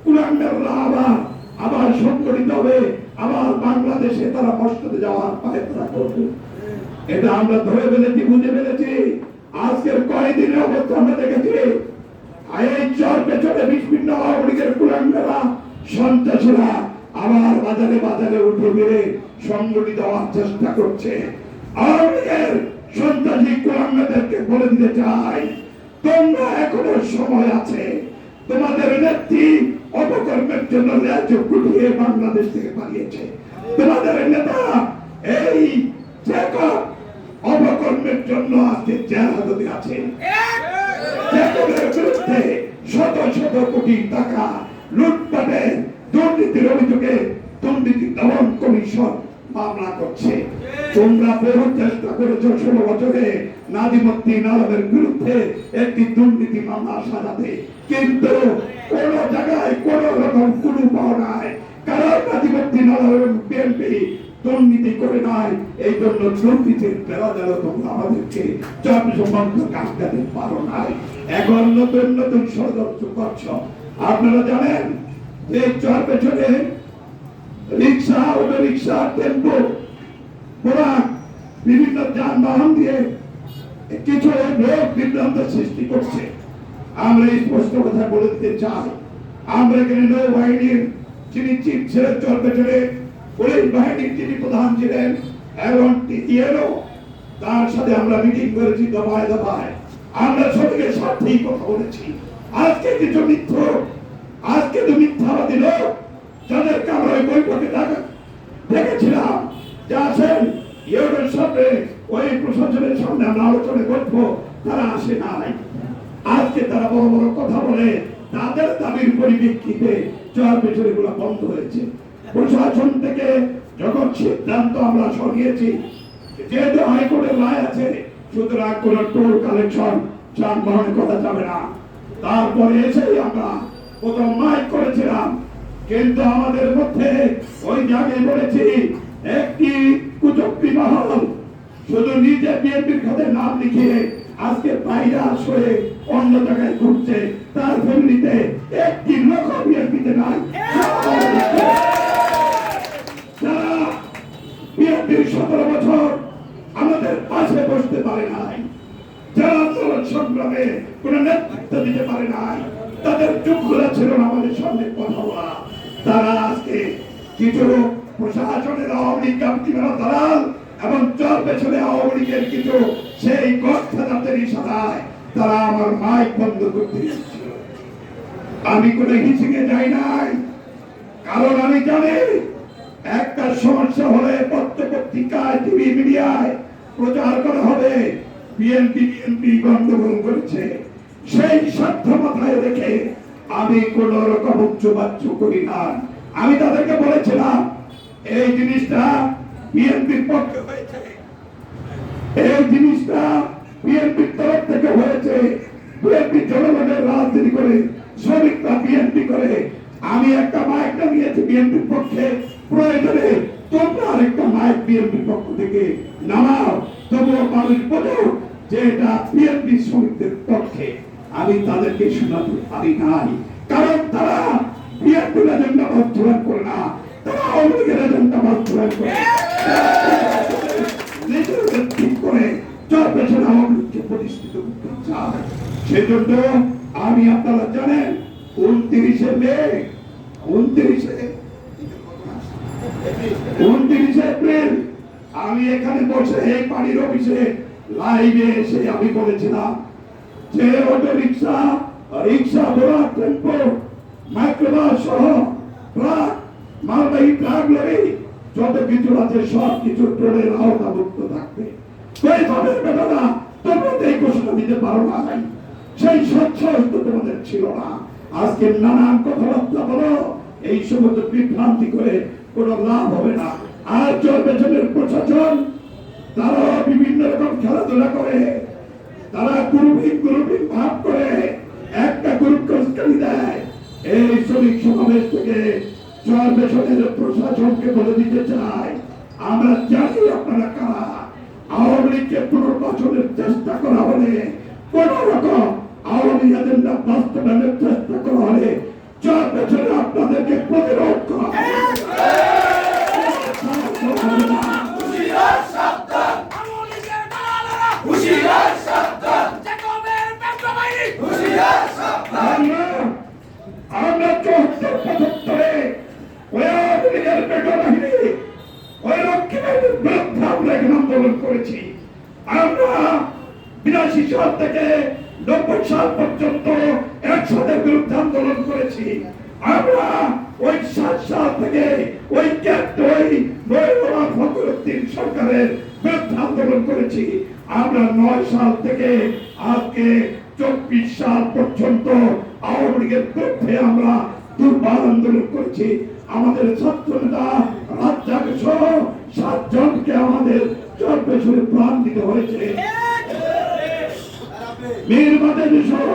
কুলাঙ্গাররা আবার সংগঠিত হবে, আবার বাংলাদেশে তারা মসজিদে যাওয়ার পায়ে তারা করবে। এটা আমরা ধরে ফেলেছি, বুঝে ফেলেছি। আজকের কয়েকদিনের অবস্থা আমরা দেখেছি। এই চর পেছনে বিভিন্ন আওয়ামী লীগের কুলাঙ্গাররা, সন্ত্রাসীরা আবার বাজারে বাজারে উঠে বেড়ে সংগঠিত হওয়ার চেষ্টা করছে। আওয়ামী লীগের সন্ত্রাসী কুলাঙ্গারদেরকে বলে দিতে চাই, তোমরা এখনো সময় আছে। তোমাদের নেত্রী অপকর্মের জন্য ন্যায্য গুটিয়ে বাংলাদেশ থেকে পালিয়েছে। তোমাদের নেতা এই অপকর্মের জন্য আজকে জেল হাজতে আছে। জ্যাকবের বিরুদ্ধে শত শত কোটি টাকা লুটপাটের দুর্নীতির অভিযোগে দুর্নীতি দমন কমিশন মামলা করছে। তোমরা বহু চেষ্টা করেছ 16 বছরে নাজিমুদ্দিন আলমের বিরুদ্ধে একটি দুর্নীতি মামলা সাজাতে, কিন্তু কোন জায়গায় কোন রকম কোনো পাওয়া নাই। কারণ নাজিমুদ্দিন আলম এবং বিএনপি দুর্নীতি করে নাই, এই জন্য দুর্নীতির বেড়া দেওয়া তোমরা আমাদেরকে জনসম্বন্ধ কাটাতে পারো নাই। এখন নতুন নতুন ষড়যন্ত্র করছ। আপনারা জানেন যে চর পেছনে রিক্সা, অটো রিক্সা, টেম্পো, বোরাক, বিভিন্ন যানবাহন দিয়ে কিছু লোক বিভ্রান্ত সৃষ্টি করছে। আমরা স্পষ্ট কথা বলে দিতে চাই, আমরা এখানে নৌবাহিনীর যিনি চিফ ছিলেন, চর পেছনে পুলিশ বাহিনীর যিনি প্রধান ছিলেন এবং তার সাথে আমরা মিটিং করেছি দফায় দফায়। আমরা সবাইকে সাথেই কথা বলেছি। আজকে কিছু মিথ্যাবাদী লোক যাদেরকে আমরা ওই বৈঠকে দেখেছিলাম যে আসেন ইউরোপের সামনে, ওই প্রশাসনের সামনে আমরা আলোচনা করবো, তারা আসে নাই। আজকে তারা বড় বড় কথা বলে তাদের দাবির পরিপ্রেক্ষিতে চর পেছনে গুলো বন্ধ হয়েছে। প্রশাসন থেকে যখন সিদ্ধান্ত আমরা সরিয়েছি, যেহেতু হাইকোর্টের রায় আছে, সুতরাং কোন টোল কালেকশন যানবাহনে করা যাবে না। তারপরে এসেই আমরা প্রথম মাইক করেছিলাম, কিন্তু আমাদের মধ্যে ওই জায়গায় বলেছি একটি কুচক্রী মহল শুধু নিজে বিএনপির খাতে নাম লিখিয়ে আজকে ভাইরাস হয়ে অন্য জায়গায় ঘুরছে। তার ফ্যামিলিতে একটি লোক বিএনপিতে নাই। যারা বিএনপির 17 বছর আমাদের পাশে বসতে পারে নাই, যারা আন্দোলন সংগ্রামে কোন নেতৃত্ব দিতে পারে নাই, তাদের যোগ্যতা ছিল না আমাদের সামনে কথা বলা। তারা আজকে কিছু প্রশাসনের আওয়ামী লীগ দালাল এবং চর পেছনে আওয়ামী লীগের কিছু সেই গঠফাদারদের ইশারায় তারা আমার মাইক বন্ধ করতে দিচ্ছিল। আমি কোনো হিসিকে যাই নাই, কারণ আমি জানি একটা সমস্যা হলে পত্রিকায়, টিভি মিডিয়ায় প্রচার করা হবে বিএনপি গন্ডগোল করেছে। সেই স্বার্থ মাথায় রেখে আমি কোন রকম উচ্চবাচ্য করি না। আমি তাদেরকে বলেছিলাম এই জিনিসটা বিএনপির পক্ষে হয়েছে, এই জিনিসটা বিএনপির তরফ থেকে হয়েছে। বিএনপি জনগণের রাজনীতি করে, শ্রমিকরা বিএনপি করে। আমি একটা মাইক নিয়েছি বিএনপির পক্ষে, প্রয়োজনে তোমরা আরেকটা মাইক বিএনপির পক্ষ থেকে নামাও, তবুও মানুষ বোঝো যে এটা বিএনপি শ্রমিকদের পক্ষে। আমি তাদেরকে শোনাতে পারি নাই, কারণ তারা বিএনপির এজেন্ডা বাস্তবায়ন করে না, তারা আওয়ামী লীগের এজেন্ডা বাস্তবায়ন করে। নিজেদের ঠিক করে চর পেছনে আওয়ামী লীগকে প্রতিষ্ঠিত করতে চায়। সেজন্য আমি, আপনারা জানেন 29 মে, 29 এপ্রিল আমি এখানে বসে এই পানির অফিসে লাইভে এসে আমি বলেছিলাম যে অটো রিক্সা, বোরাক, টেম্পো, মাইক্রোবাস সহ ট্রাক, মালবাহী ট্রাক, লরি যত কিছু আছে সব কিছু টোলের আওতাভুক্ত থাকবে। তোমরা এই ঘোষণা দিতে পারো না, সেই স্বচ্ছ তোমাদের ছিল না। আজকে নানান কথাবার্তা বলো, এই সমস্ত বিভ্রান্তি করে কোনো লাভ হবে না। আর চর পেছনের প্রশাসন তারা বিভিন্ন রকম খেলাধুলা করে, তারা গ্রুপিং ভাব করে একটা গ্রুপকে উস্কানি দেয়। এই শ্রমিক সমাবেশ থেকে চর পেছনের প্রশাসনকে বলে দিতে চাই, আমরা জানি আপনারা কারা। আওয়ামী লীগকে পুনর্বাসনের চেষ্টা করা হলে, কোন রকম আওয়ামী এজেন্ডা বাস্তবায়নের চেষ্টা করা হলে চর পেছনে আপনাদেরকে প্রতিরোধ করা আমরা 74-75-এ ওই আওয়ামী লীগের পেটো বাহিনী ওই রক্ষী বাহিনীর বিরুদ্ধে আমরা এখানে আন্দোলন করেছি। আমরা 82 সাল থেকে 90 সাল পর্যন্ত একসাথের বিরুদ্ধে আন্দোলন করেছি। আমরা ওই 7 সাল থেকে ওই ফখরুদ্দিন সরকারের বিরুদ্ধে আন্দোলন করেছি। আমরা 9 সাল থেকে আজকে 24 সাল পর্যন্ত আওয়ামী লীগের বিরুদ্ধে আমরা দুর্বার আন্দোলন করেছি। আমাদের ছাত্র নেতা রাজ্জাক সহ 7 জনকে আমাদের চরপেশরে প্রাণ দিতে হয়েছে। মীর বাদল সহ